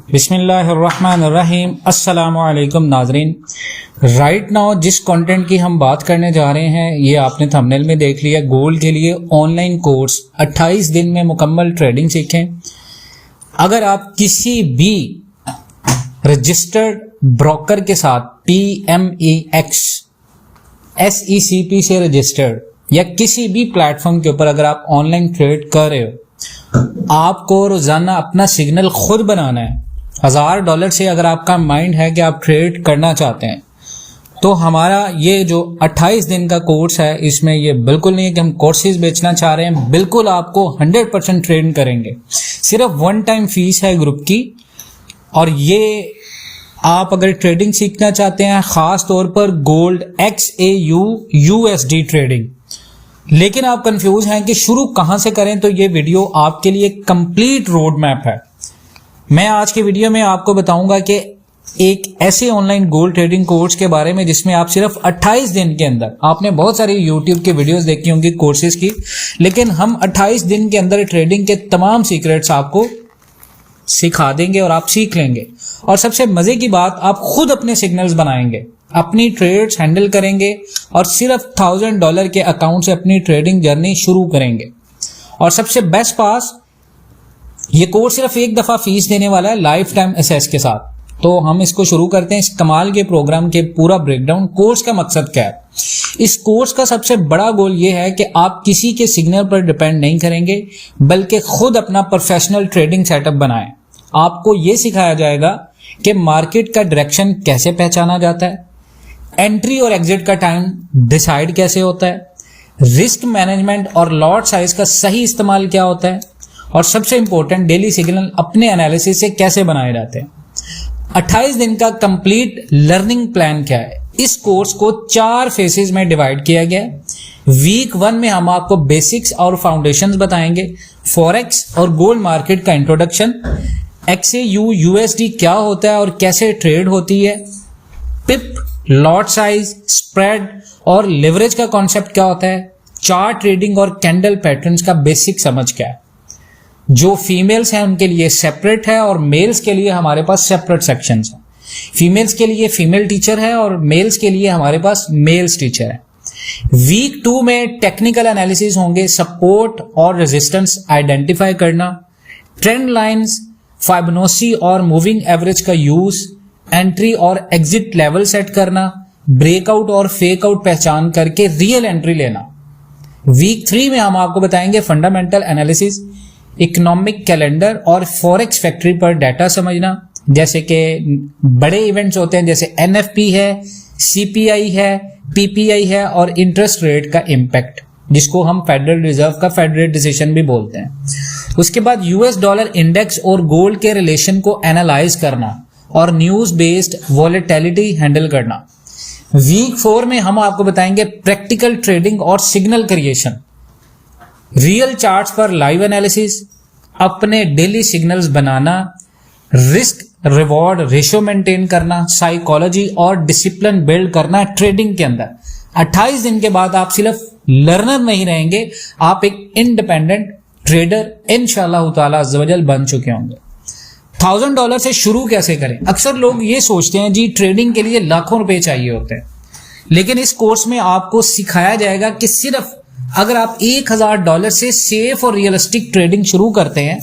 बिस्मिल्लाहिर्रहमानिर्रहीम। अस्सलामु अलैकुम नाजरीन। राइट नाउ जिस कंटेंट की हम बात करने जा रहे हैं ये आपने थंबनेल में देख लिया। गोल्ड के लिए ऑनलाइन कोर्स 28 दिन में मुकम्मल ट्रेडिंग सीखें। अगर आप किसी भी रजिस्टर्ड ब्रोकर के साथ PMEX SECP से रजिस्टर्ड या किसी भी प्लेटफॉर्म के ऊपर अगर आप ऑनलाइन ट्रेड कर रहे हो, आपको रोजाना अपना सिग्नल खुद बनाना है। $1000 से अगर आपका माइंड है कि आप ट्रेड करना चाहते हैं तो हमारा ये जो 28 दिन का कोर्स है इसमें ये बिल्कुल नहीं है कि हम कोर्सेज बेचना चाह रहे हैं। बिल्कुल आपको 100% ट्रेड करेंगे। सिर्फ वन टाइम फीस है ग्रुप की। और ये आप अगर ट्रेडिंग सीखना चाहते हैं खास तौर पर गोल्ड XAU USD ट्रेडिंग, लेकिन आप कंफ्यूज हैं कि शुरू कहां से करें, तो ये वीडियो आपके लिए कंप्लीट रोड मैप है। मैं आज के वीडियो में आपको बताऊंगा कि एक ऐसे ऑनलाइन गोल्ड ट्रेडिंग कोर्स के बारे में जिसमें आप सिर्फ 28 दिन के अंदर, आपने बहुत सारी यूट्यूब के वीडियोस देखी होंगी कोर्सेज की, लेकिन हम 28 दिन के अंदर ट्रेडिंग के तमाम सीक्रेट्स आपको सिखा देंगे और आप सीख लेंगे। और सबसे मजे की बात, आप खुद अपने सिग्नल्स बनाएंगे, अपनी ट्रेड्स हैंडल करेंगे और सिर्फ $1000 के अकाउंट से अपनी ट्रेडिंग जर्नी शुरू करेंगे। और सबसे बेस्ट पास, ये कोर्स सिर्फ एक दफा फीस देने वाला है लाइफ टाइम एसेस के साथ। तो हम इसको शुरू करते हैं। इस कमाल के प्रोग्राम के पूरा ब्रेकडाउन। कोर्स का मकसद क्या है? इस कोर्स का सबसे बड़ा गोल ये है कि आप किसी के सिग्नल पर डिपेंड नहीं करेंगे, बल्कि खुद अपना प्रोफेशनल ट्रेडिंग सेटअप बनाएं। आपको ये सिखाया जाएगा कि मार्केट का डायरेक्शन कैसे पहचाना जाता है, एंट्री और एग्जिट का टाइम डिसाइड कैसे होता है, रिस्क मैनेजमेंट और लॉट साइज का सही इस्तेमाल क्या होता है, और सबसे इंपॉर्टेंट डेली सिग्नल अपने एनालिसिस से कैसे बनाए जाते हैं। 28 दिन का कंप्लीट लर्निंग प्लान क्या है? इस कोर्स को 4 फेसेस में डिवाइड किया गया है। वीक 1 में हम आपको बेसिक्स और फाउंडेशंस बताएंगे, फॉरेक्स और गोल्ड मार्केट का इंट्रोडक्शन, XAU USD क्या होता है और कैसे ट्रेड होती है, पिप, लॉट साइज, स्प्रेड और लेवरेज का कॉन्सेप्ट क्या होता है, चार्ट ट्रेडिंग और कैंडल पैटर्न्स का बेसिक समझ क्या है। जो फीमेल्स हैं उनके लिए सेपरेट है और मेल्स के लिए हमारे पास सेपरेट सेक्शंस हैं। फीमेल्स के लिए फीमेल टीचर है और मेल्स के लिए हमारे पास मेल्स टीचर है। वीक 2 में टेक्निकल एनालिसिस होंगे, सपोर्ट और रेजिस्टेंस आइडेंटिफाई करना, ट्रेंड लाइंस, फाइबोनाची और मूविंग एवरेज का यूज, एंट्री और एग्जिट लेवल सेट करना, ब्रेकआउट और फेक आउट पहचान करके रियल एंट्री लेना। वीक 3 में हम आपको बताएंगे फंडामेंटल एनालिसिस, इकोनॉमिक कैलेंडर और फॉरेक्स फैक्ट्री पर डाटा समझना, जैसे कि बड़े इवेंट्स होते हैं जैसे NFP है, CPI है, PPI है और इंटरेस्ट रेट का इम्पैक्ट, जिसको हम फेडरल रिजर्व का फेडरल डिसीजन भी बोलते हैं। उसके बाद US डॉलर इंडेक्स और गोल्ड के रिलेशन को एनालाइज करना और न्यूज बेस्ड वॉलेटिलिटी हैंडल करना। वीक 4 में हम आपको बताएंगे प्रैक्टिकल ट्रेडिंग और सिग्नल क्रिएशन, रियल चार्ट्स पर लाइव एनालिसिस, अपने डेली सिग्नल्स बनाना, रिस्क रिवॉर्ड रेशियो मेंटेन करना, साइकोलॉजी और डिसिप्लिन बिल्ड करना ट्रेडिंग के अंदर। 28 दिन के बाद आप सिर्फ लर्नर नहीं रहेंगे, आप एक इंडिपेंडेंट ट्रेडर इंशाअल्लाह ताला अज़्ज़ व जल बन चुके होंगे। $1000 से शुरू कैसे करें? अक्सर लोग ये सोचते हैं जी ट्रेडिंग के लिए लाखों रुपए चाहिए होते हैं, लेकिन इस कोर्स में आपको सिखाया जाएगा कि सिर्फ अगर आप $1000 से सेफ और रियलिस्टिक ट्रेडिंग शुरू करते हैं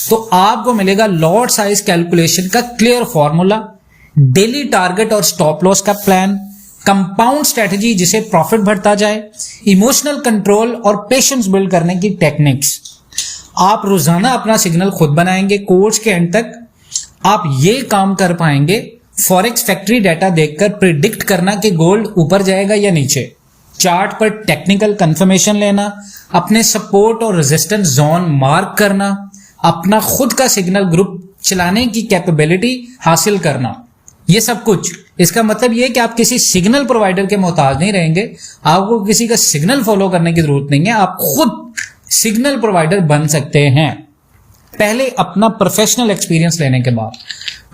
तो आपको मिलेगा लॉट साइज कैलकुलेशन का क्लियर फॉर्मूला, डेली टारगेट और स्टॉप लॉस का प्लान, कंपाउंड स्ट्रेटजी जिसे प्रॉफिट बढ़ता जाए, इमोशनल कंट्रोल और पेशेंस बिल्ड करने की टेक्निक्स। आप रोजाना अपना सिग्नल खुद बनाएंगे। कोर्स के एंड तक आप ये काम कर पाएंगे फॉरेक्स फैक्ट्री डाटा देखकर प्रिडिक्ट करना कि गोल्ड ऊपर जाएगा या नीचे, चार्ट पर टेक्निकल कंफर्मेशन लेना, अपने सपोर्ट और रेजिस्टेंस जोन मार्क करना, अपना खुद का सिग्नल ग्रुप चलाने की कैपेबिलिटी हासिल करना। ये सब कुछ, इसका मतलब ये कि आप किसी सिग्नल प्रोवाइडर के मोहताज नहीं रहेंगे, आपको किसी का सिग्नल फॉलो करने की जरूरत नहीं है, आप खुद सिग्नल प्रोवाइडर बन सकते हैं। पहले अपना प्रोफेशनल एक्सपीरियंस लेने के बाद,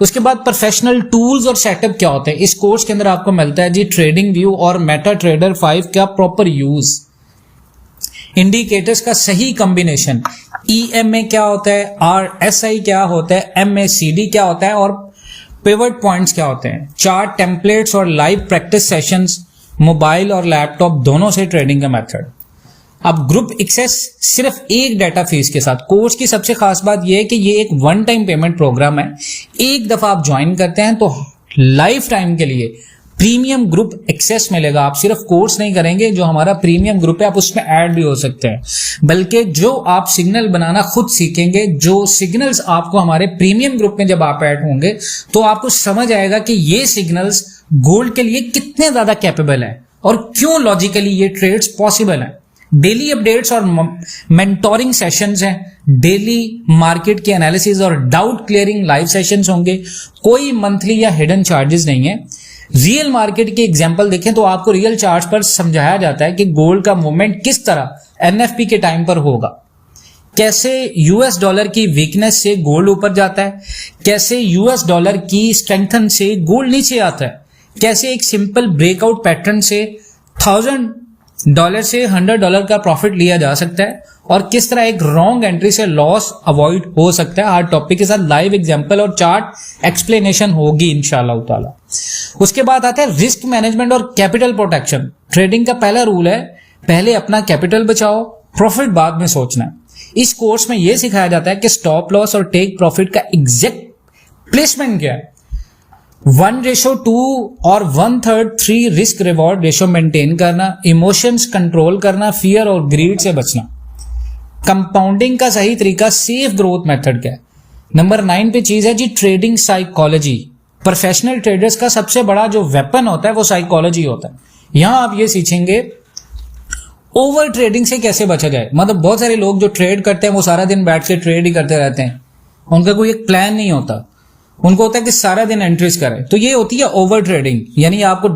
उसके बाद प्रोफेशनल टूल्स और सेटअप क्या होते हैं इस कोर्स के अंदर आपको मिलता है जी। ट्रेडिंग व्यू और मेटा ट्रेडर 5 का प्रॉपर यूज, इंडिकेटर्स का सही कॉम्बिनेशन, EMA क्या होता है, RSI क्या होता है, MACD क्या होता है और पिवट पॉइंट्स क्या होते हैं, चार्ट टेम्पलेट्स और लाइव प्रैक्टिस सेशंस मोबाइल और लैपटॉप दोनों से ट्रेडिंग का मेथड। अब ग्रुप एक्सेस सिर्फ एक डाटा फीस के साथ। कोर्स की सबसे खास बात यह है कि ये एक वन टाइम पेमेंट प्रोग्राम है। एक दफा आप ज्वाइन करते हैं तो लाइफ टाइम के लिए प्रीमियम ग्रुप एक्सेस मिलेगा। आप सिर्फ कोर्स नहीं करेंगे, जो हमारा प्रीमियम ग्रुप है आप उसमें ऐड भी हो सकते हैं, बल्कि जो आप सिग्नल बनाना खुद सीखेंगे, जो सिग्नल्स आपको हमारे प्रीमियम ग्रुप में जब आप ऐड होंगे तो आपको समझ आएगा कि ये सिग्नल्स गोल्ड के लिए कितने ज्यादा कैपेबल है और क्यों लॉजिकली ये ट्रेड्स पॉसिबल है। डेली अपडेट्स और मेंटोरिंग सेशंस हैं, डेली मार्केट के एनालिसिस और डाउट क्लियरिंग लाइव सेशंस होंगे। कोई मंथली या हिडन चार्जेस नहीं है। रियल मार्केट की एग्जांपल देखें तो आपको रियल चार्ट पर समझाया जाता है कि गोल्ड का मूवमेंट किस तरह एनएफपी के टाइम पर होगा, कैसे यूएस डॉलर की वीकनेस से गोल्ड ऊपर जाता है, कैसे यूएस डॉलर की स्ट्रेंथन से गोल्ड नीचे आता है, कैसे एक सिंपल ब्रेकआउट पैटर्न से $1000 से $100 का प्रॉफिट लिया जा सकता है और किस तरह एक रॉन्ग एंट्री से लॉस अवॉइड हो सकता है। हर टॉपिक के साथ लाइव एग्जांपल और चार्ट एक्सप्लेनेशन होगी इंशाल्लाह ताला। उसके बाद आता है रिस्क मैनेजमेंट और कैपिटल प्रोटेक्शन। ट्रेडिंग का पहला रूल है, पहले अपना कैपिटल बचाओ, प्रॉफिट बाद में सोचना है। इस कोर्स में यह सिखाया जाता है कि स्टॉप लॉस और टेक प्रॉफिट का एग्जैक्ट प्लेसमेंट क्या है, 1:2 और 1/3 रिस्क रिवॉर्ड रेशो मेंटेन करना, इमोशंस कंट्रोल करना, फियर और ग्रीड से बचना, कंपाउंडिंग का सही तरीका, सेफ ग्रोथ मेथड क्या है। नंबर 9 पे चीज है जी ट्रेडिंग साइकोलॉजी। प्रोफेशनल ट्रेडर्स का सबसे बड़ा जो वेपन होता है वो साइकोलॉजी होता है। यहां आप ये सीखेंगे ओवर ट्रेडिंग से कैसे बचा जाए। मतलब बहुत सारे लोग जो ट्रेड करते हैं वो सारा दिन बैठ के ट्रेड ही करते रहते हैं, उनका कोई एक प्लान नहीं होता। उनको होता है कि सारा दिन एंट्रीज करें, तो ये होती है ओवर ट्रेडिंग। यानी आपको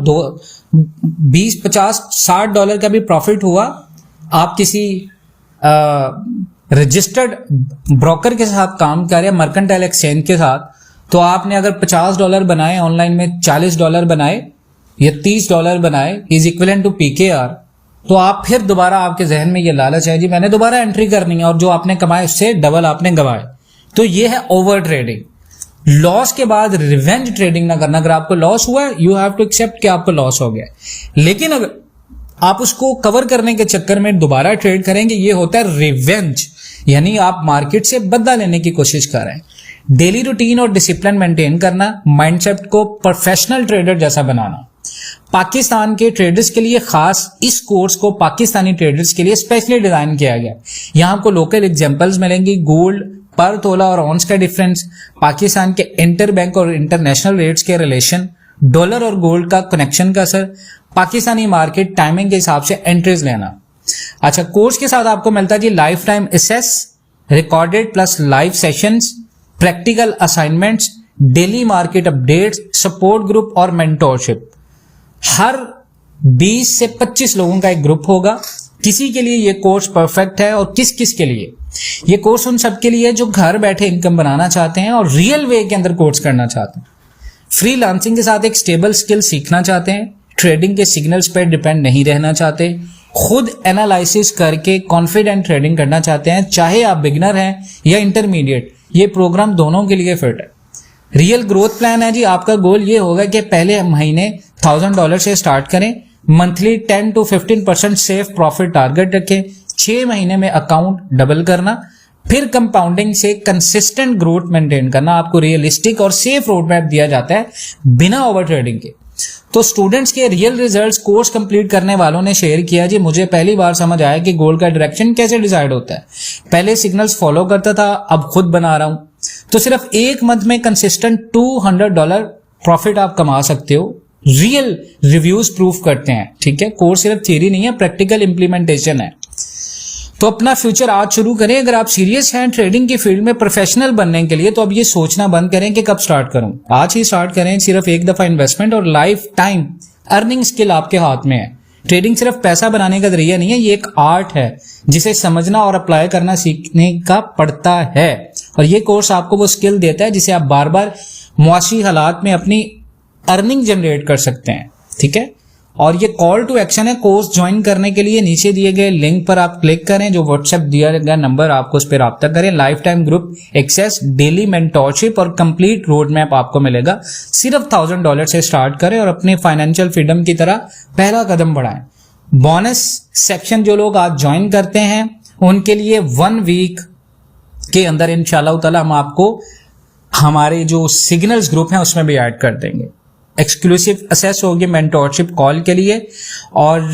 20, 50, $60 का भी प्रॉफिट हुआ, आप किसी रजिस्टर्ड ब्रोकर के साथ काम कर रहे हैं, मर्केंटाइल एक्सचेंज के साथ, तो आपने अगर $50 बनाए, ऑनलाइन में $40 बनाए या $30 बनाए इज इक्विवेलेंट टू PKR, तो आप फिर दोबारा आपके जहन में ये लालच है जी मैंने दोबारा एंट्री करनी है और जो आपने कमाए उससे डबल आपने गंवाए। तो ये है ओवर ट्रेडिंग। लॉस के बाद रिवेंज ट्रेडिंग ना करना। अगर आपको लॉस हुआ है यू हैव टू एक्सेप्ट कि आपको लॉस हो गया, लेकिन अगर आप उसको कवर करने के चक्कर में दोबारा ट्रेड करेंगे, ये होता है रिवेंज, यानी आप मार्केट से बदला लेने की कोशिश कर रहे हैं। डेली रूटीन और डिसिप्लिन मेंटेन करना, माइंडसेट को प्रोफेशनल ट्रेडर जैसा बनाना। पाकिस्तान के ट्रेडर्स के लिए खास इस कोर्स को पाकिस्तानी ट्रेडर्स के लिए स्पेशली डिजाइन किया गया। यहां आपको लोकल एग्जांपल्स मिलेंगी, गोल्ड पर तोला और ऑन्स का डिफरेंस, पाकिस्तान के इंटर बैंक और इंटरनेशनल रेट्स के रिलेशन, डॉलर और गोल्ड का कनेक्शन का असर, पाकिस्तानी मार्केट टाइमिंग के हिसाब से एंट्रीज लेना। अच्छा, कोर्स के साथ आपको मिलता है जी lifetime access, recorded plus live sessions, practical assignments, daily market updates, support group और मेंटोरशिप। हर 20 से 25 लोगों का एक ग्रुप होगा। किसी के लिए ये कोर्स परफेक्ट है और किस किस के लिए। ये कोर्स उन सब के लिए जो घर बैठे इनकम बनाना चाहते हैं और रियल वे के अंदर कोर्स करना चाहते हैं, फ्रीलांसिंग के साथ एक स्टेबल स्किल सीखना चाहते हैं, ट्रेडिंग के सिग्नल्स पर डिपेंड नहीं रहना चाहते, खुद एनालिसिस करके कॉन्फिडेंट ट्रेडिंग करना चाहते हैं, चाहे आप बिगिनर हैं या इंटरमीडिएट, ये प्रोग्राम दोनों के लिए फिट है। रियल ग्रोथ प्लान है जी, आपका गोल ये होगा कि पहले महीने $1000 से स्टार्ट करें, monthly 10 to 15% safe profit target रखें, 6 महीने में अकाउंट डबल करना, फिर कंपाउंडिंग से कंसिस्टेंट ग्रोथ मेंटेन करना। आपको रियलिस्टिक और सेफ रोड मैप दिया जाता है बिना ओवर ट्रेडिंग के। तो स्टूडेंट्स के रियल रिजल्ट्स कोर्स कंप्लीट करने वालों ने शेयर किया जी, मुझे पहली बार समझ आया कि गोल्ड का डायरेक्शन कैसे डिसाइड होता है। पहले सिग्नल्स फॉलो करता था, अब खुद बना रहा हूं। तो सिर्फ एक मंथ में कंसिस्टेंट $200 प्रॉफिट आप कमा सकते हो। रियल रिव्यूज प्रूफ करते हैं, ठीक है। कोर्स सिर्फ थ्योरी नहीं है, प्रैक्टिकल इंप्लीमेंटेशन है। तो अपना फ्यूचर आज शुरू करें। अगर आप सीरियस हैं ट्रेडिंग की फील्ड में प्रोफेशनल बनने के लिए, तो अब ये सोचना बंद करें कि कब स्टार्ट करूं, आज ही स्टार्ट करें। सिर्फ एक दफा इन्वेस्टमेंट और लाइफ टाइम अर्निंग स्किल आपके हाथ में है। ट्रेडिंग सिर्फ पैसा बनाने का जरिया नहीं है, ये एक आर्ट है जिसे समझना और अप्लाई करना सीखने का पड़ता है। और ये कोर्स आपको वो स्किल देता है जिसे आप बार बार मुआशी हालात में अपनी अर्निंग जनरेट कर सकते हैं, ठीक है। और ये कॉल टू एक्शन है, कोर्स ज्वाइन करने के लिए नीचे दिए गए लिंक पर आप क्लिक करें, जो व्हाट्सएप दिया गया नंबर आपको उस पर रब्ता करें। Lifetime group access, daily mentorship और कंप्लीट रोड मैप आपको मिलेगा। सिर्फ $1000 से स्टार्ट करें और अपने फाइनेंशियल फ्रीडम की तरह पहला कदम बढ़ाएं। बोनस सेक्शन जो लोग आज ज्वाइन करते हैं उनके लिए 1 वीक के अंदर इंशाल्लाह ताला हम आपको हमारे जो सिग्नल्स ग्रुप हैं उसमें भी ऐड कर देंगे। एक्सक्लूसिव एक्सेस होगी मेंटोरशिप कॉल के लिए, और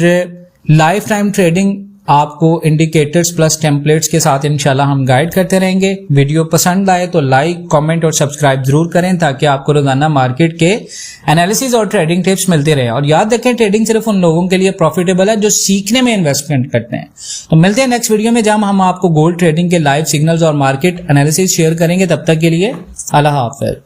लाइफ टाइम ट्रेडिंग आपको इंडिकेटर्स प्लस टेम्पलेट्स के साथ इंशाल्लाह हम गाइड करते रहेंगे। वीडियो पसंद आए तो लाइक, कमेंट और सब्सक्राइब जरूर करें ताकि आपको रोजाना मार्केट के एनालिसिस और ट्रेडिंग टिप्स मिलते रहे। और याद रखें, ट्रेडिंग सिर्फ उन लोगों के लिए प्रॉफिटेबल है जो सीखने में इन्वेस्टमेंट करते हैं। तो मिलते हैं नेक्स्ट वीडियो में जहां हम आपको गोल्ड ट्रेडिंग के लाइव सिग्नल्स और मार्केट एनालिसिस शेयर करेंगे। तब तक के लिए अल्लाह हाफिज।